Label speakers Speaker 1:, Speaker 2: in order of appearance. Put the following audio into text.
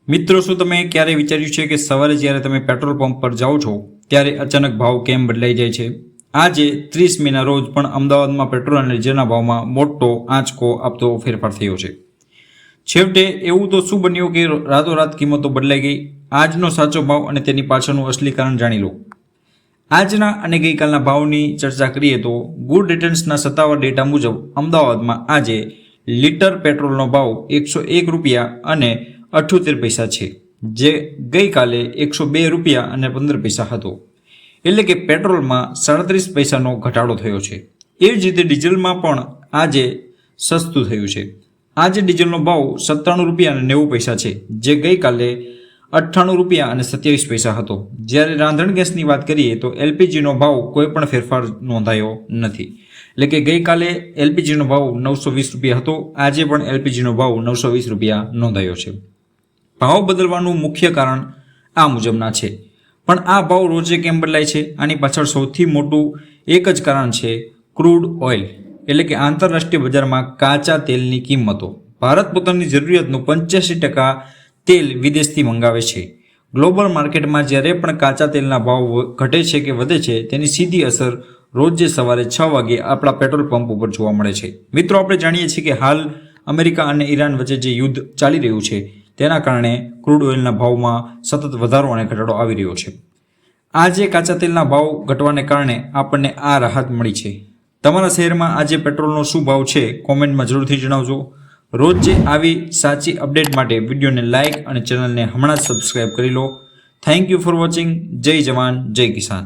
Speaker 1: મિત્રો, શું તમે ક્યારે વિચાર્યું છે કે સવારે જ્યારે તમે પેટ્રોલ પંપ પર જાઓ છો ત્યારે અચાનક ભાવ કેમ બદલાઈ જાય છે? આજે 30 મેના રોજ પણ અમદાવાદમાં પેટ્રોલ અને ડીઝલના ભાવમાં મોટો આંચકો આપતો ફેરફાર થયો છે. છેવટે એવું તો શું બન્યું કે રાતોરાત કિંમતો બદલાઈ ગઈ? આજનો સાચો ભાવ અને તેની પાછળનું અસલી કારણ જાણી લો. આજના અને ગઈકાલના ભાવની ચર્ચા કરીએ તો ગુડ રિટર્ન્સના સત્તાવાર ડેટા મુજબ અમદાવાદમાં આજે લીટર પેટ્રોલનો ભાવ 101 રૂપિયા અને 78 પૈસા છે, જે ગઈકાલે 102 રૂપિયા અને 15 પૈસા હતો. એટલે કે પેટ્રોલમાં 37 પૈસાનો ઘટાડો થયો છે. એ જ રીતે ડીઝલમાં પણ આજે સસ્તું થયું છે. આજે ડીઝલનો ભાવ 97 રૂપિયા અને 90 પૈસા છે, જે ગઈકાલે 98 રૂપિયા અને 27 પૈસા હતો. જ્યારે રાંધણ ગેસની વાત કરીએ તો એલપીજીનો ભાવ કોઈ પણ ફેરફાર નોંધાયો નથી. એટલે કે ગઈકાલે એલપીજીનો ભાવ 920 રૂપિયા હતો, આજે પણ એલપીજીનો ભાવ 920 રૂપિયા નોંધાયો છે. ભાવ બદલવાનું મુખ્ય કારણ આ મુજબના છે. પણ આ ભાવ રોજે કેમ બદલાય છે? આની પાછળ સૌથી મોટું એક જ કારણ છે ક્રૂડ ઓઇલ, એટલે કે આંતરરાષ્ટ્રીય બજારમાં કાચા તેલની કિંમતો. ભારત પોતાની જરૂરિયાતનું 85% તેલ વિદેશથી મંગાવે છે. ગ્લોબલ માર્કેટમાં જ્યારે પણ કાચા તેલના ભાવ ઘટે છે કે વધે છે, તેની સીધી અસર રોજે સવારે 6 વાગે આપણા પેટ્રોલ પંપ ઉપર જોવા મળે છે. મિત્રો, આપણે જાણીએ છીએ કે હાલ અમેરિકા અને ઈરાન વચ્ચે જે યુદ્ધ ચાલી રહ્યું છે તેના કારણે ક્રૂડ ઓઇલના ભાવમાં સતત વધારો અને ઘટાડો આવી રહ્યો છે. આજે કાચા તેલના ભાવ ઘટવાને કારણે આપણને આ રાહત મળી છે. તમારા શહેરમાં આજે પેટ્રોલનો શું ભાવ છે? કોમેન્ટમાં જરૂરથી જણાવજો. રોજ આવી સાચી અપડેટ માટે વિડીયોને લાઇક અને ચેનલને હમણાં જ સબસ્ક્રાઇબ કરી લો. Thank you for watching. Jai જવાન, જય કિસાન.